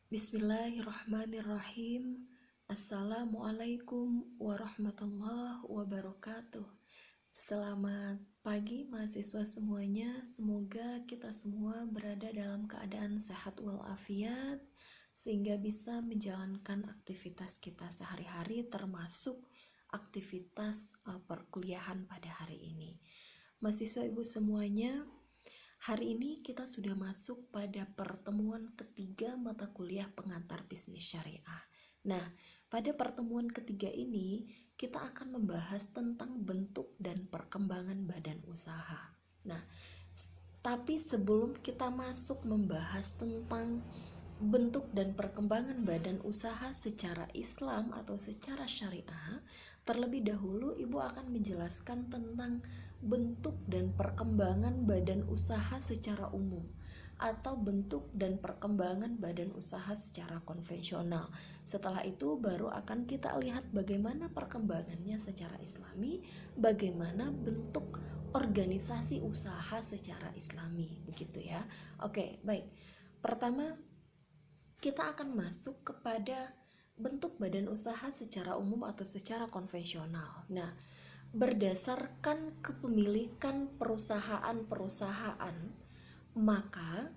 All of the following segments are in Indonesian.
Bismillahirrahmanirrahim. Assalamualaikum warahmatullahi wabarakatuh. Selamat pagi mahasiswa semuanya. Semoga kita semua berada dalam keadaan sehat walafiat sehingga bisa menjalankan aktivitas kita sehari-hari termasuk aktivitas perkuliahan pada hari ini. Mahasiswa ibu semuanya, hari ini kita sudah masuk pada pertemuan ketiga mata kuliah pengantar bisnis syariah. Nah, pada pertemuan ketiga ini kita akan membahas tentang bentuk dan perkembangan badan usaha. Nah, tapi sebelum kita masuk membahas tentang bentuk dan perkembangan badan usaha secara Islam atau secara syariah, terlebih dahulu Ibu akan menjelaskan tentang bentuk dan perkembangan badan usaha secara umum atau bentuk dan perkembangan badan usaha secara konvensional. Setelah itu baru akan kita lihat bagaimana perkembangannya secara Islami, bagaimana bentuk organisasi usaha secara Islami, begitu ya. Oke, baik. Pertama, kita akan masuk kepada bentuk badan usaha secara umum atau secara konvensional. Nah, berdasarkan kepemilikan perusahaan-perusahaan, maka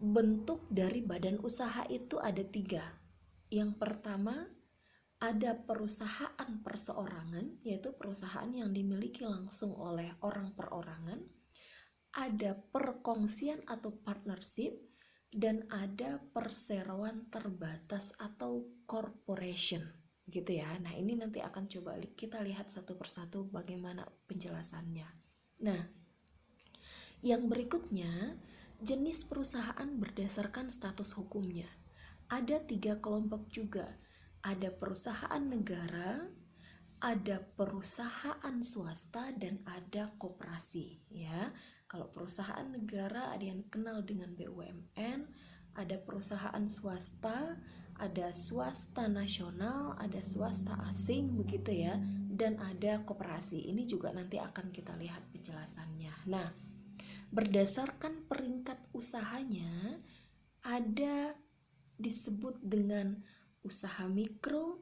bentuk dari badan usaha itu ada tiga. Yang pertama, ada perusahaan perseorangan, yaitu perusahaan yang dimiliki langsung oleh orang perorangan. Ada perkongsian atau partnership, dan ada perseroan terbatas atau corporation, gitu ya. Nah, ini nanti akan coba kita lihat satu persatu bagaimana penjelasannya. Nah, yang berikutnya, jenis perusahaan berdasarkan status hukumnya. Ada tiga kelompok juga. Ada perusahaan negara, ada perusahaan swasta, dan ada koperasi, ya. Kalau perusahaan negara ada yang dikenal dengan BUMN, ada perusahaan swasta, ada swasta nasional, ada swasta asing, begitu ya, dan ada koperasi. Ini juga nanti akan kita lihat penjelasannya. Nah, berdasarkan peringkat usahanya, ada disebut dengan usaha mikro,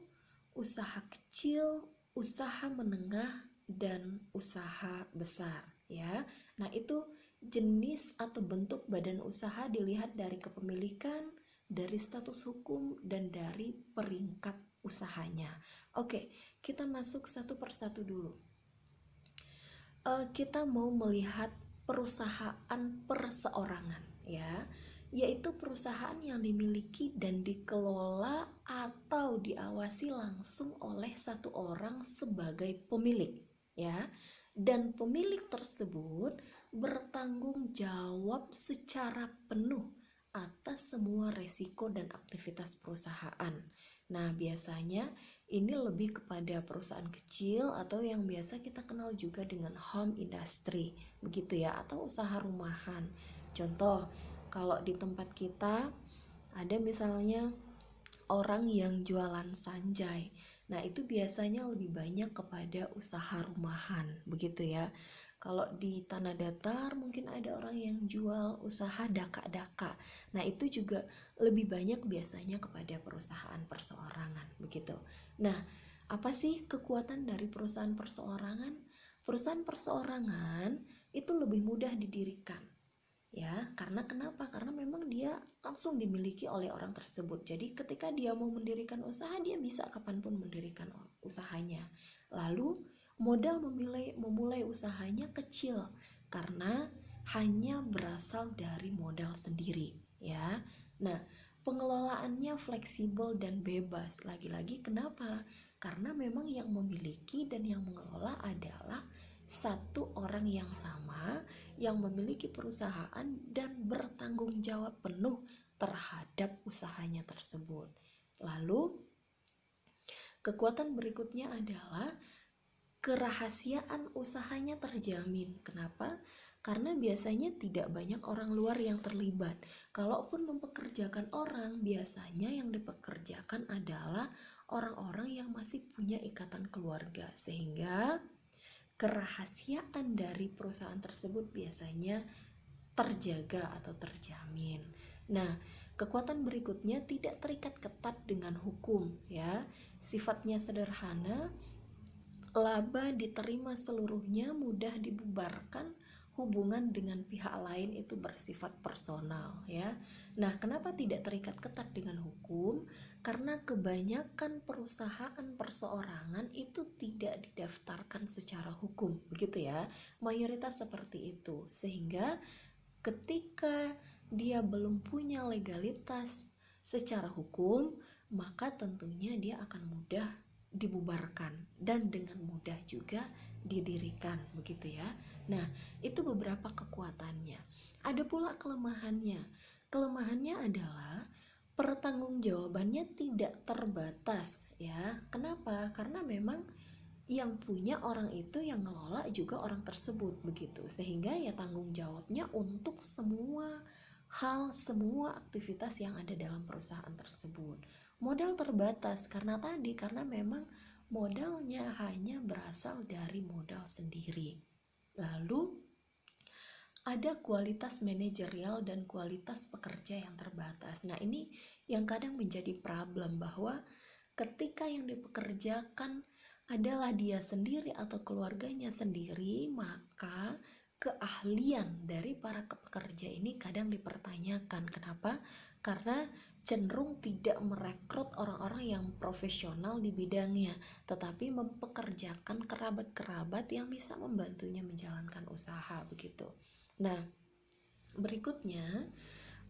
usaha kecil, usaha menengah, dan usaha besar, ya. Nah, itu jenis atau bentuk badan usaha dilihat dari kepemilikan, dari status hukum, dan dari peringkat usahanya. Oke, kita masuk satu persatu dulu. Kita mau melihat perusahaan perseorangan, ya, yaitu perusahaan yang dimiliki dan dikelola atau diawasi langsung oleh satu orang sebagai pemilik, ya. Dan pemilik tersebut bertanggung jawab secara penuh atas semua resiko dan aktivitas perusahaan. Nah, biasanya ini lebih kepada perusahaan kecil atau yang biasa kita kenal juga dengan home industry, begitu ya, atau usaha rumahan. Contoh, kalau di tempat kita ada misalnya orang yang jualan sanjai. Nah, itu biasanya lebih banyak kepada usaha rumahan, begitu ya. Kalau di tanah datar mungkin ada orang yang jual usaha daka-daka. Nah, itu juga lebih banyak biasanya kepada perusahaan perseorangan, begitu. Nah, apa sih kekuatan dari perusahaan perseorangan? Perusahaan perseorangan itu lebih mudah didirikan, ya. Karena kenapa? Karena memang dia langsung dimiliki oleh orang tersebut. Jadi ketika dia mau mendirikan usaha, dia bisa kapanpun mendirikan usahanya. Lalu modal memulai usahanya kecil karena hanya berasal dari modal sendiri, ya. Nah, pengelolaannya fleksibel dan bebas. Lagi-lagi kenapa? Karena memang yang memiliki dan yang mengelola adalah satu orang yang sama, yang memiliki perusahaan dan bertanggung jawab penuh terhadap usahanya tersebut. Lalu, kekuatan berikutnya adalah kerahasiaan usahanya terjamin. Kenapa? Karena biasanya tidak banyak orang luar yang terlibat. Kalaupun mempekerjakan orang, biasanya yang dipekerjakan adalah orang-orang yang masih punya ikatan keluarga, sehingga kerahasiaan dari perusahaan tersebut biasanya terjaga atau terjamin. Nah, Kekuatan berikutnya tidak terikat ketat dengan hukum ya. Sifatnya sederhana, laba diterima seluruhnya, mudah dibubarkan, hubungan dengan pihak lain itu bersifat personal ya. Nah, kenapa tidak terikat ketat dengan hukum? Karena kebanyakan perusahaan perseorangan itu tidak didaftarkan secara hukum, begitu ya. Mayoritas seperti itu. Sehingga ketika dia belum punya legalitas secara hukum, maka tentunya dia akan mudah dibubarkan dan dengan mudah juga didirikan, begitu ya. Nah, itu beberapa kekuatannya. Ada pula kelemahannya. Kelemahannya adalah pertanggungjawabannya tidak terbatas ya. Kenapa? Karena memang yang punya orang itu, yang ngelola juga orang tersebut, begitu. Sehingga ya tanggung jawabnya untuk semua hal, semua aktivitas yang ada dalam perusahaan tersebut. Modal terbatas karena memang modalnya hanya berasal dari modal sendiri. Lalu ada kualitas manajerial dan kualitas pekerja yang terbatas. Nah, ini yang kadang menjadi problem, bahwa ketika yang dipekerjakan adalah dia sendiri atau keluarganya sendiri, maka keahlian dari para pekerja ini kadang dipertanyakan. Kenapa? Karena cenderung tidak merekrut orang-orang yang profesional di bidangnya, tetapi mempekerjakan kerabat-kerabat yang bisa membantunya menjalankan usaha, begitu. Nah, berikutnya,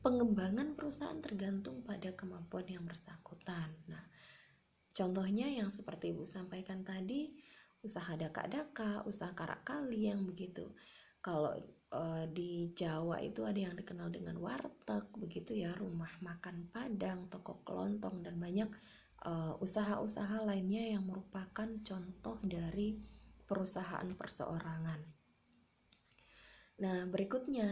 pengembangan perusahaan tergantung pada kemampuan yang bersangkutan. Nah, contohnya yang seperti Ibu sampaikan tadi, usaha daka-daka, usaha karak-kali yang begitu. Kalau di Jawa itu ada yang dikenal dengan warteg, begitu ya, rumah makan Padang, toko kelontong, dan banyak usaha-usaha lainnya yang merupakan contoh dari perusahaan perseorangan. Nah, berikutnya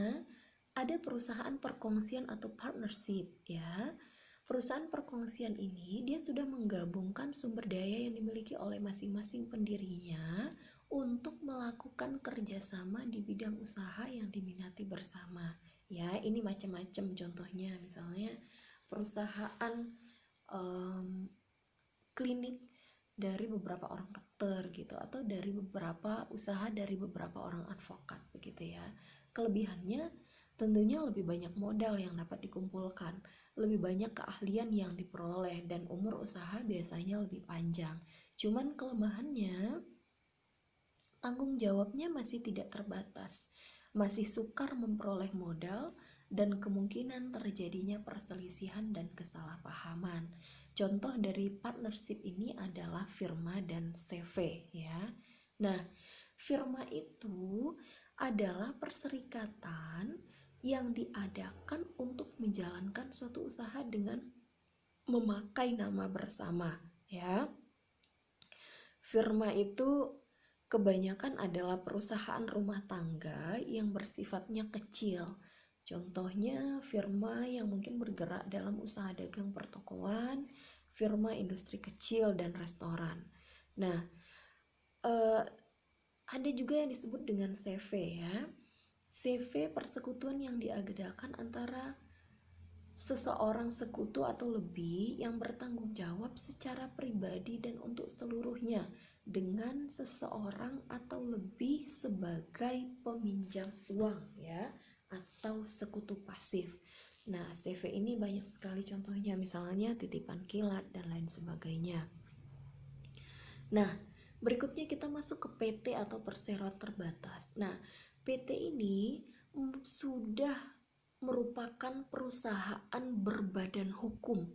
ada perusahaan perkongsian atau partnership ya. Perusahaan perkongsian ini dia sudah menggabungkan sumber daya yang dimiliki oleh masing-masing pendirinya untuk melakukan kerjasama di bidang usaha yang diminati bersama. Ya, ini macam-macam contohnya, misalnya perusahaan klinik dari beberapa orang dokter gitu, atau dari beberapa usaha dari beberapa orang advokat, begitu ya. Kelebihannya tentunya lebih banyak modal yang dapat dikumpulkan, lebih banyak keahlian yang diperoleh, dan umur usaha biasanya lebih panjang. Cuman kelemahannya, tanggung jawabnya masih tidak terbatas, masih sukar memperoleh modal, dan kemungkinan terjadinya perselisihan dan kesalahpahaman. Contoh dari partnership ini adalah firma dan CV ya. Nah, firma itu adalah perserikatan yang diadakan untuk menjalankan suatu usaha dengan memakai nama bersama ya. Firma itu kebanyakan adalah perusahaan rumah tangga yang bersifatnya kecil. Contohnya firma yang mungkin bergerak dalam usaha dagang pertokoan, firma industri kecil, dan restoran. Nah, ada juga yang disebut dengan CV ya. CV persekutuan yang diadakan antara seseorang sekutu atau lebih yang bertanggung jawab secara pribadi dan untuk seluruhnya dengan seseorang atau lebih sebagai peminjam uang ya, atau sekutu pasif. Nah, CV ini banyak sekali contohnya, misalnya titipan kilat dan lain sebagainya. Nah, berikutnya kita masuk ke PT atau perseroan terbatas. Nah, PT ini sudah merupakan perusahaan berbadan hukum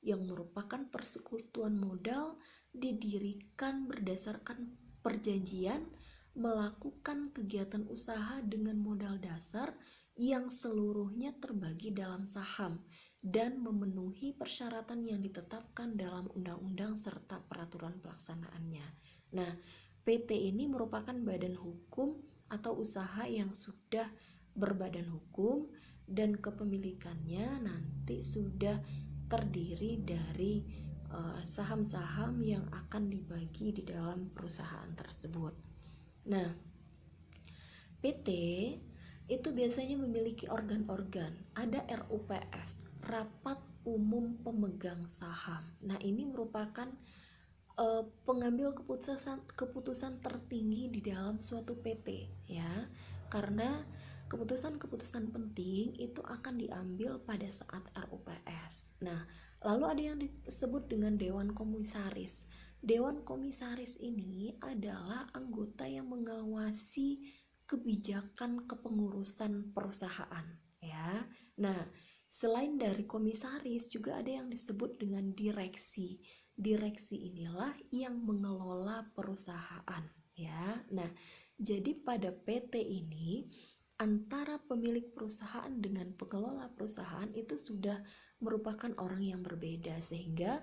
yang merupakan persekutuan modal, didirikan berdasarkan perjanjian, melakukan kegiatan usaha dengan modal dasar yang seluruhnya terbagi dalam saham dan memenuhi persyaratan yang ditetapkan dalam undang-undang serta peraturan pelaksanaannya. Nah, PT ini merupakan badan hukum atau usaha yang sudah berbadan hukum, dan kepemilikannya nanti sudah terdiri dari saham-saham yang akan dibagi di dalam perusahaan tersebut. Nah, PT itu biasanya memiliki organ-organ. Ada RUPS, Rapat Umum Pemegang Saham. Nah, ini merupakan pengambil keputusan tertinggi di dalam suatu PT, ya. Karena keputusan-keputusan penting itu akan diambil pada saat RUPS. Nah, lalu ada yang disebut dengan Dewan Komisaris. Dewan Komisaris ini adalah anggota yang mengawasi kebijakan kepengurusan perusahaan, ya. Nah, selain dari komisaris juga ada yang disebut dengan direksi. Direksi inilah yang mengelola perusahaan, ya. Nah, jadi pada PT ini antara pemilik perusahaan dengan pengelola perusahaan itu sudah merupakan orang yang berbeda, sehingga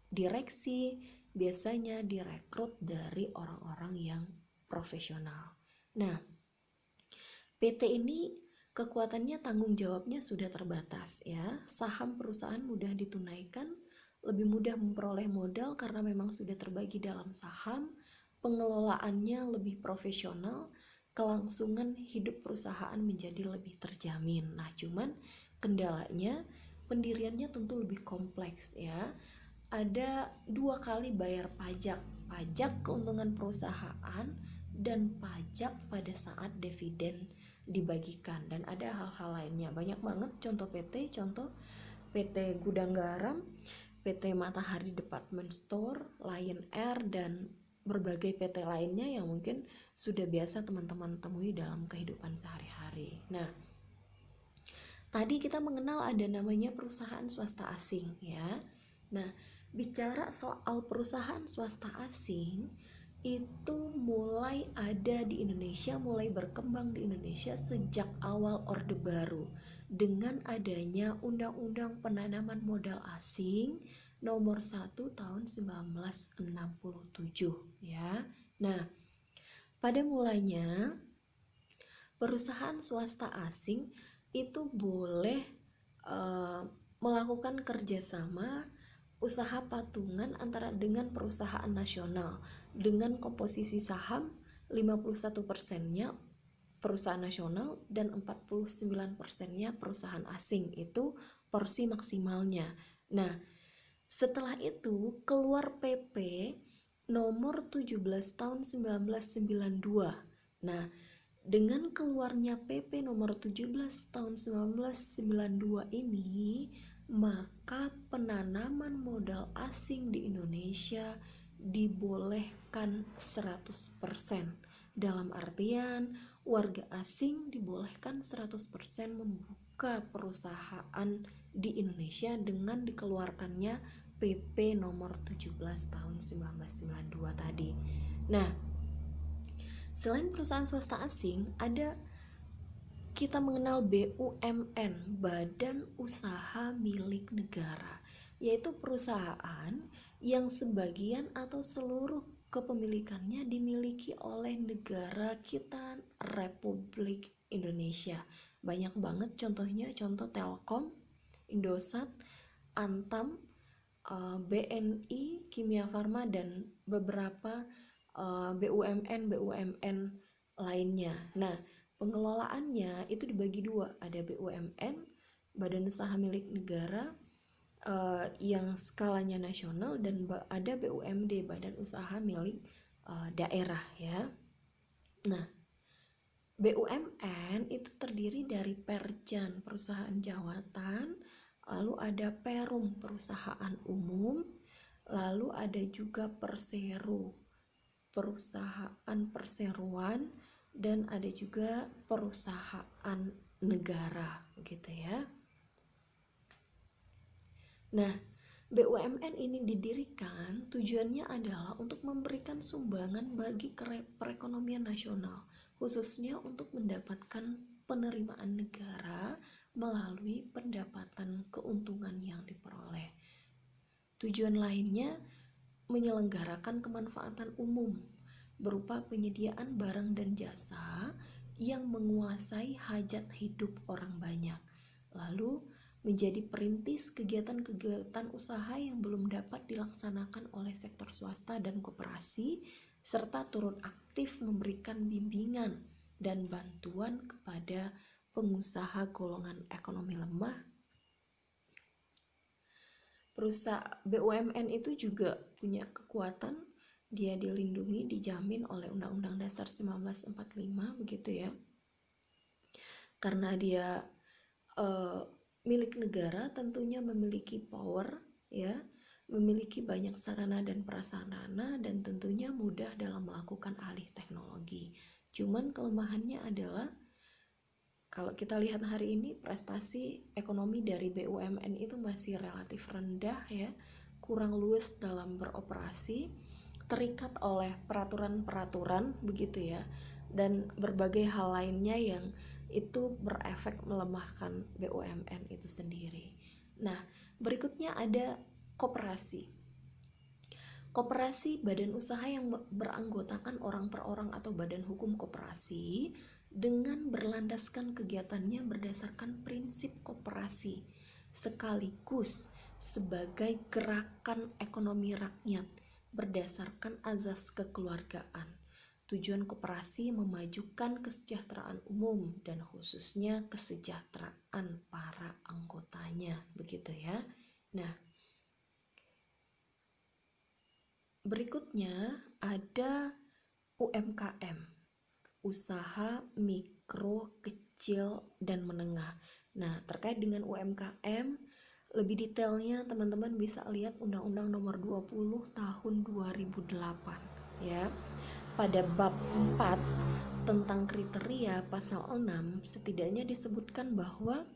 direksi biasanya direkrut dari orang-orang yang profesional. Nah, PT ini kekuatannya, tanggung jawabnya sudah terbatas, ya. Saham perusahaan mudah ditunaikan, lebih mudah memperoleh modal karena memang sudah terbagi dalam saham, pengelolaannya lebih profesional, kelangsungan hidup perusahaan menjadi lebih terjamin. Nah, cuman kendalanya pendiriannya tentu lebih kompleks, ya. Ada 2 kali bayar pajak, pajak keuntungan perusahaan dan pajak pada saat dividen dibagikan, dan ada hal-hal lainnya banyak banget. Contoh PT Gudang Garam, PT Matahari Department Store, Lion Air, dan berbagai PT lainnya yang mungkin sudah biasa teman-teman temui dalam kehidupan sehari-hari. Nah, tadi kita mengenal ada namanya perusahaan swasta asing, ya. Nah, bicara soal perusahaan swasta asing itu mulai ada di Indonesia, mulai berkembang di Indonesia sejak awal Orde Baru dengan adanya Undang-Undang Penanaman Modal Asing nomor 1 tahun 1967, ya. Nah, pada mulanya perusahaan swasta asing itu boleh melakukan kerjasama usaha patungan antara dengan perusahaan nasional dengan komposisi saham 51%-nya perusahaan nasional dan 49%-nya perusahaan asing. Itu porsi maksimalnya. Nah, setelah itu keluar PP nomor 17 tahun 1992. Nah, dengan keluarnya PP nomor 17 tahun 1992 ini, maka penanaman modal asing di Indonesia dibolehkan 100%. Dalam artian, warga asing dibolehkan 100% membuka perusahaan di Indonesia dengan dikeluarkannya PP nomor 17 tahun 1992 tadi. Nah, selain perusahaan swasta asing, kita mengenal BUMN, Badan Usaha Milik Negara, yaitu perusahaan yang sebagian atau seluruh kepemilikannya dimiliki oleh negara kita, Republik Indonesia. Banyak banget contohnya, contoh Telkom, Indosat, Antam, BNI, Kimia Farma, dan beberapa BUMN lainnya. Nah, pengelolaannya itu dibagi 2, ada BUMN, Badan Usaha Milik Negara, yang skalanya nasional, dan ada BUMD, Badan Usaha Milik Daerah, ya. Nah, BUMN itu terdiri dari Perjan, perusahaan jawatan, lalu ada Perum, perusahaan umum, lalu ada juga Persero, perusahaan perseroan, dan ada juga perusahaan negara, begitu ya. Nah, BUMN ini didirikan tujuannya adalah untuk memberikan sumbangan bagi perekonomian nasional, khususnya untuk mendapatkan penerimaan negara melalui pendapatan keuntungan yang diperoleh. Tujuan lainnya menyelenggarakan kemanfaatan umum berupa penyediaan barang dan jasa yang menguasai hajat hidup orang banyak, lalu menjadi perintis kegiatan-kegiatan usaha yang belum dapat dilaksanakan oleh sektor swasta dan koperasi, serta turut aktif memberikan bimbingan dan bantuan kepada pengusaha golongan ekonomi lemah. Perusahaan BUMN itu juga punya kekuatan, dia dilindungi, dijamin oleh Undang-Undang Dasar 1945 begitu ya. Karena dia milik negara, tentunya memiliki power ya, memiliki banyak sarana dan prasarana, dan tentunya mudah dalam melakukan alih teknologi. Cuman kelemahannya adalah kalau kita lihat hari ini prestasi ekonomi dari BUMN itu masih relatif rendah ya, kurang luas dalam beroperasi, terikat oleh peraturan-peraturan begitu ya, dan berbagai hal lainnya yang itu berefek melemahkan BUMN itu sendiri. Nah, berikutnya ada koperasi. Koperasi badan usaha yang beranggotakan orang per orang atau badan hukum koperasi dengan berlandaskan kegiatannya berdasarkan prinsip koperasi sekaligus sebagai gerakan ekonomi rakyat berdasarkan azas kekeluargaan. Tujuan koperasi memajukan kesejahteraan umum dan khususnya kesejahteraan para anggotanya, begitu ya. Nah, berikutnya ada UMKM, usaha mikro, kecil, dan menengah. Nah, terkait dengan UMKM, lebih detailnya teman-teman bisa lihat Undang-Undang Nomor 20 Tahun 2008 ya. Pada bab 4 tentang kriteria pasal 6 setidaknya disebutkan bahwa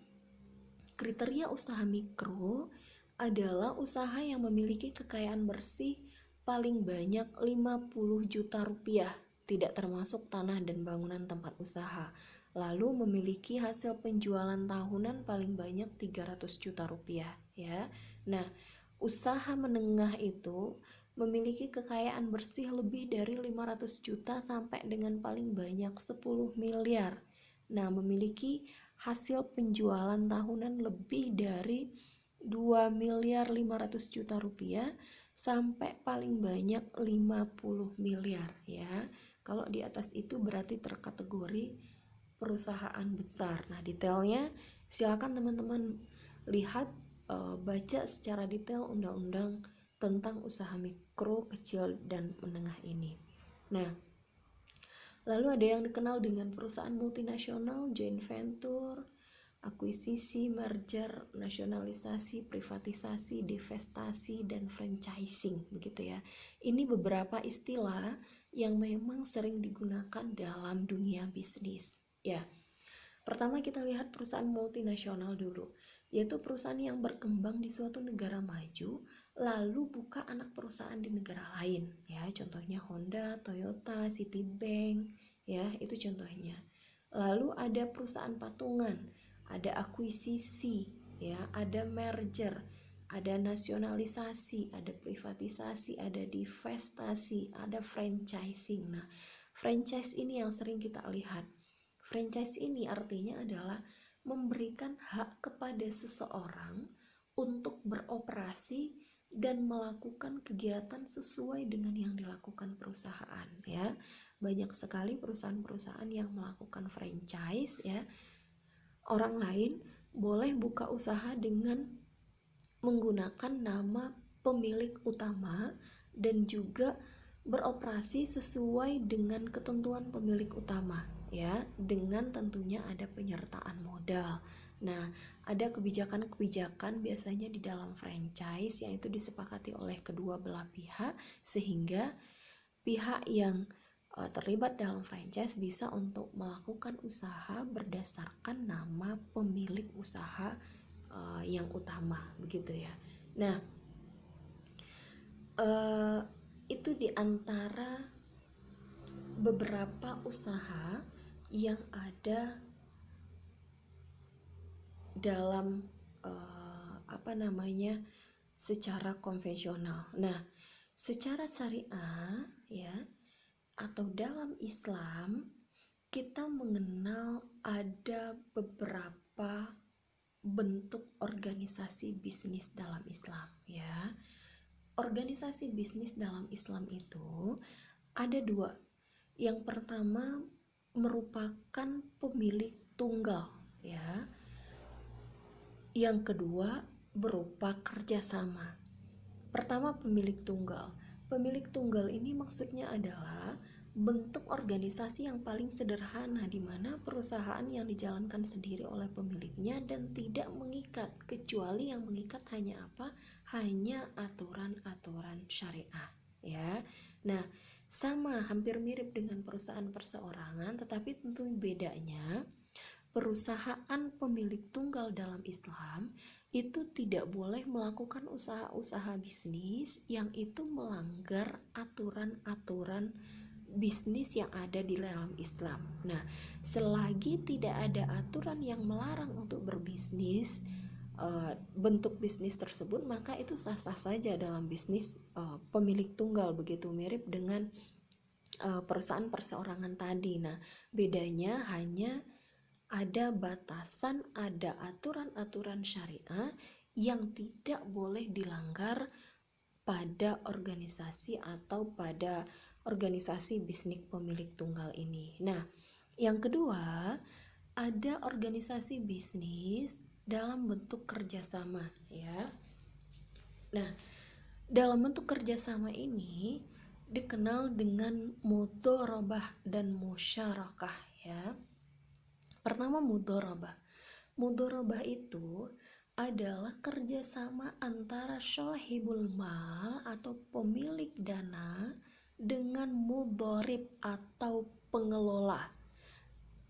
kriteria usaha mikro adalah usaha yang memiliki kekayaan bersih paling banyak 50 juta rupiah, tidak termasuk tanah dan bangunan tempat usaha. Lalu memiliki hasil penjualan tahunan paling banyak 300 juta rupiah ya. Nah, usaha menengah itu memiliki kekayaan bersih lebih dari 500 juta sampai dengan paling banyak 10 miliar. Nah, memiliki hasil penjualan tahunan lebih dari 2 miliar 500 juta rupiah sampai paling banyak 50 miliar ya. Kalau di atas itu berarti terkategori perusahaan besar. Nah, detailnya silakan teman-teman lihat, baca secara detail undang-undang tentang usaha mikro, kecil, dan menengah ini. Nah, lalu ada yang dikenal dengan perusahaan multinasional, joint venture, akuisisi, merger, nasionalisasi, privatisasi, divestasi, dan franchising begitu ya. Ini beberapa istilah yang memang sering digunakan dalam dunia bisnis ya. Pertama kita lihat perusahaan multinasional dulu, yaitu perusahaan yang berkembang di suatu negara maju lalu buka anak perusahaan di negara lain ya. Contohnya Honda, Toyota, Citibank ya, itu contohnya. Lalu ada perusahaan patungan, ada akuisisi ya, ada merger, ada nasionalisasi, ada privatisasi, ada divestasi, ada franchising. Nah, franchise ini yang sering kita lihat. Franchise ini artinya adalah memberikan hak kepada seseorang untuk beroperasi dan melakukan kegiatan sesuai dengan yang dilakukan perusahaan ya. Banyak sekali perusahaan-perusahaan yang melakukan franchise ya. Orang lain boleh buka usaha dengan menggunakan nama pemilik utama dan juga beroperasi sesuai dengan ketentuan pemilik utama ya, dengan tentunya ada penyertaan modal. Nah, ada kebijakan-kebijakan biasanya di dalam franchise yang itu disepakati oleh kedua belah pihak sehingga pihak yang terlibat dalam franchise bisa untuk melakukan usaha berdasarkan nama pemilik usaha yang utama begitu ya. Nah, itu diantara beberapa usaha yang ada dalam secara konvensional. Nah, secara syariah ya atau dalam Islam kita mengenal ada beberapa bentuk organisasi bisnis dalam Islam ya. Organisasi bisnis dalam Islam itu ada dua. Yang pertama merupakan pemilik tunggal, ya. Yang kedua berupa kerjasama. Pertama, pemilik tunggal. Pemilik tunggal ini maksudnya adalah bentuk organisasi yang paling sederhana di mana perusahaan yang dijalankan sendiri oleh pemiliknya dan tidak mengikat, kecuali yang mengikat hanya apa? Hanya aturan-aturan syariah, ya. Nah, sama hampir mirip dengan perusahaan perseorangan, tetapi tentu bedanya perusahaan pemilik tunggal dalam Islam itu tidak boleh melakukan usaha-usaha bisnis yang itu melanggar aturan-aturan bisnis yang ada di dalam Islam. Nah, selagi tidak ada aturan yang melarang untuk berbisnis, bentuk bisnis tersebut, maka itu sah-sah saja dalam bisnis pemilik tunggal, begitu mirip dengan perusahaan perseorangan tadi. Nah, bedanya hanya ada batasan, ada aturan-aturan syariah yang tidak boleh dilanggar pada organisasi atau pada organisasi bisnis pemilik tunggal ini. Nah, yang kedua, ada organisasi bisnis dalam bentuk kerjasama, ya. Nah, dalam bentuk kerjasama ini dikenal dengan mudharabah dan musyarakah, ya. Pertama, mudharabah. Mudharabah itu adalah kerjasama antara syahibul mal atau pemilik dana dengan mudharib atau pengelola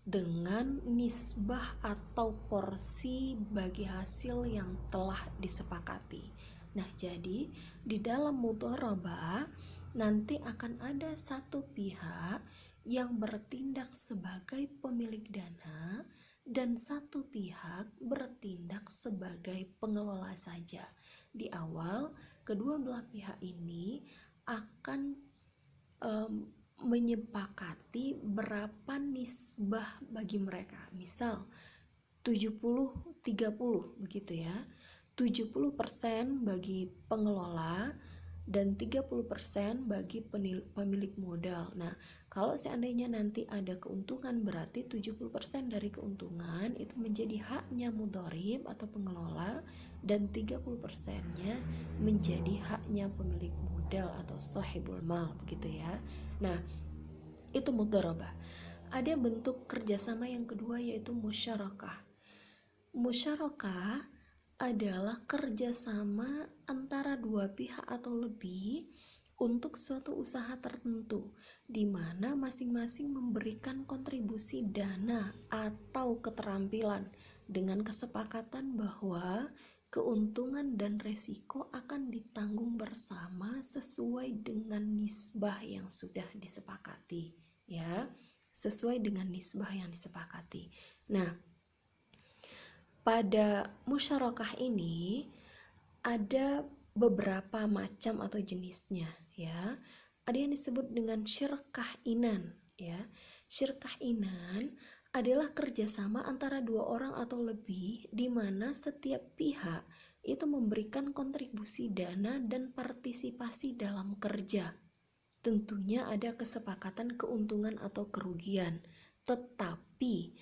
dengan nisbah atau porsi bagi hasil yang telah disepakati. Nah, jadi di dalam mudharabah nanti akan ada satu pihak yang bertindak sebagai pemilik dana dan satu pihak bertindak sebagai pengelola saja. Di awal, kedua belah pihak ini akan menyepakati berapa nisbah bagi mereka. Misal 70-30 begitu ya. 70% bagi pengelola dan 30% bagi pemilik modal. Nah, kalau seandainya nanti ada keuntungan, berarti 70% dari keuntungan itu menjadi haknya mudharib atau pengelola dan 30%-nya menjadi haknya pemilik modal atau sahibul mal, begitu ya. Nah, itu mudharabah. Ada bentuk kerjasama yang kedua yaitu musyarakah. Musyarakah adalah kerjasama antara dua pihak atau lebih untuk suatu usaha tertentu, di mana masing-masing memberikan kontribusi dana atau keterampilan dengan kesepakatan bahwa keuntungan dan resiko akan ditanggung bersama sesuai dengan nisbah yang sudah disepakati, ya, sesuai dengan nisbah yang disepakati. Nah, pada musyarakah ini ada beberapa macam atau jenisnya, ya. Ada yang disebut dengan syirkah inan, ya. Syirkah inan adalah kerjasama antara dua orang atau lebih di mana setiap pihak itu memberikan kontribusi dana dan partisipasi dalam kerja. Tentunya ada kesepakatan keuntungan atau kerugian, tetapi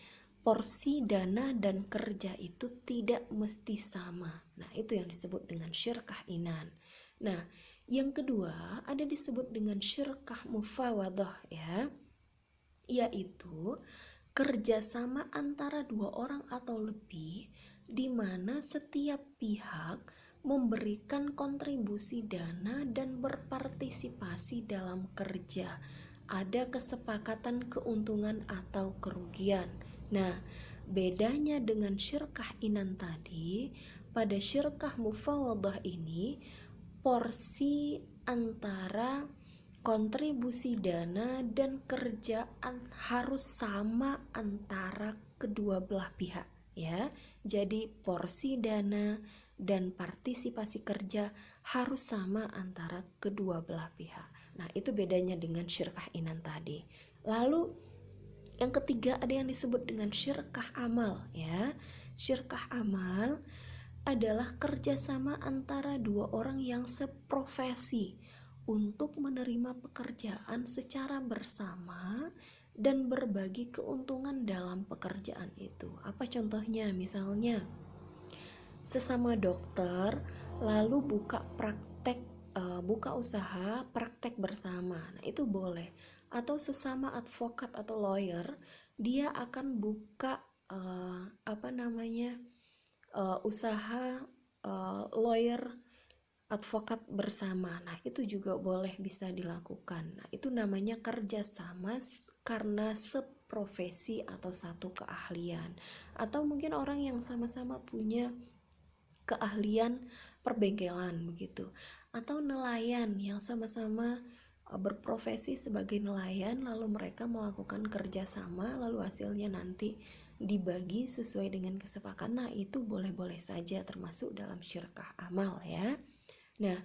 porsi dana dan kerja itu tidak mesti sama. Nah, itu yang disebut dengan syirkah inan. Nah, yang kedua ada disebut dengan syirkah mufawadah, ya, yaitu kerjasama antara dua orang atau lebih di mana setiap pihak memberikan kontribusi dana dan berpartisipasi dalam kerja. Ada kesepakatan keuntungan atau kerugian. Nah, bedanya dengan syirkah inan tadi, pada syirkah mufawadah ini porsi antara kontribusi dana dan kerjaan harus sama antara kedua belah pihak, ya. Jadi porsi dana dan partisipasi kerja harus sama antara kedua belah pihak. Nah, itu bedanya dengan syirkah inan tadi. Lalu yang ketiga ada yang disebut dengan syirkah amal, ya. Syirkah amal adalah kerjasama antara dua orang yang seprofesi untuk menerima pekerjaan secara bersama dan berbagi keuntungan dalam pekerjaan itu. Apa contohnya? Misalnya sesama dokter lalu buka usaha praktek bersama. Nah, itu boleh. Atau sesama advokat atau lawyer, dia akan buka usaha lawyer advokat bersama. Nah, itu juga boleh bisa dilakukan. Nah, itu namanya kerjasama karena seprofesi atau satu keahlian. Atau mungkin orang yang sama-sama punya keahlian perbengkelan begitu, atau nelayan yang sama-sama berprofesi sebagai nelayan, lalu mereka melakukan kerjasama, lalu hasilnya nanti dibagi sesuai dengan kesepakatan. Nah, itu boleh-boleh saja termasuk dalam syirkah amal ya. Nah,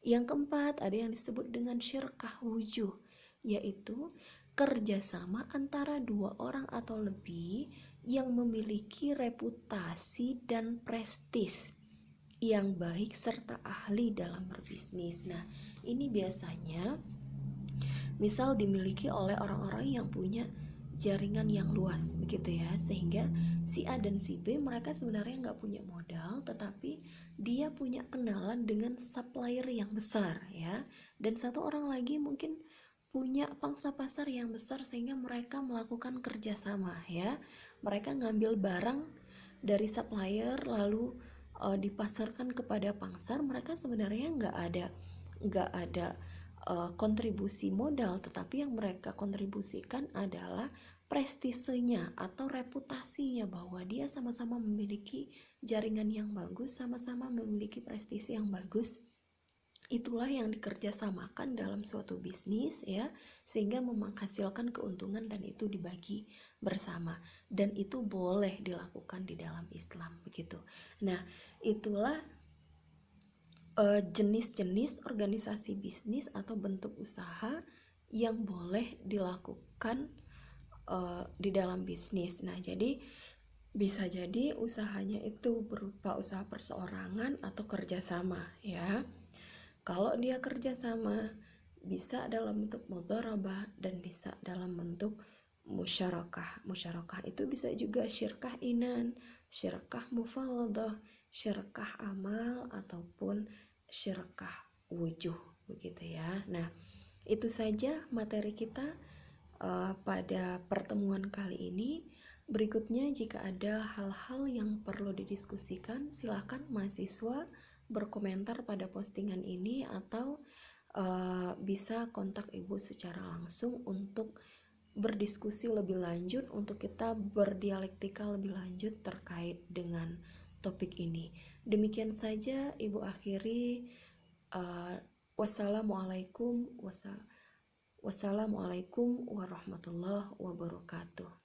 yang keempat ada yang disebut dengan syirkah wujuh, yaitu kerjasama antara dua orang atau lebih yang memiliki reputasi dan prestis yang baik serta ahli dalam berbisnis. Nah, ini biasanya misal dimiliki oleh orang-orang yang punya jaringan yang luas begitu ya, sehingga si A dan si B mereka sebenarnya nggak punya modal, tetapi dia punya kenalan dengan supplier yang besar ya, dan satu orang lagi mungkin punya pangsa pasar yang besar sehingga mereka melakukan kerjasama ya, mereka ngambil barang dari supplier lalu dipasarkan kepada pangsar. Mereka sebenarnya nggak ada kontribusi modal, tetapi yang mereka kontribusikan adalah prestisenya atau reputasinya, bahwa dia sama-sama memiliki jaringan yang bagus, sama-sama memiliki prestisi yang bagus. Itulah yang dikerjasamakan dalam suatu bisnis ya, sehingga menghasilkan keuntungan dan itu dibagi bersama, dan itu boleh dilakukan di dalam Islam begitu. Nah, itulah jenis-jenis organisasi bisnis atau bentuk usaha yang boleh dilakukan di dalam bisnis. Nah, jadi bisa jadi usahanya itu berupa usaha perseorangan atau kerjasama ya. Kalau dia kerjasama bisa dalam bentuk mudharabah dan bisa dalam bentuk musyarakah. Musyarakah itu bisa juga syirkah inan, syirkah mufawadah, syirkah amal, ataupun syirkah wujuh begitu ya. Nah, itu saja materi kita pada pertemuan kali ini. Berikutnya, jika ada hal-hal yang perlu didiskusikan, silakan mahasiswa berkomentar pada postingan ini, atau bisa kontak ibu secara langsung untuk berdiskusi lebih lanjut, untuk kita berdialektika lebih lanjut terkait dengan topik ini. Demikian saja ibu akhiri. Wassalamualaikum warahmatullahi wabarakatuh.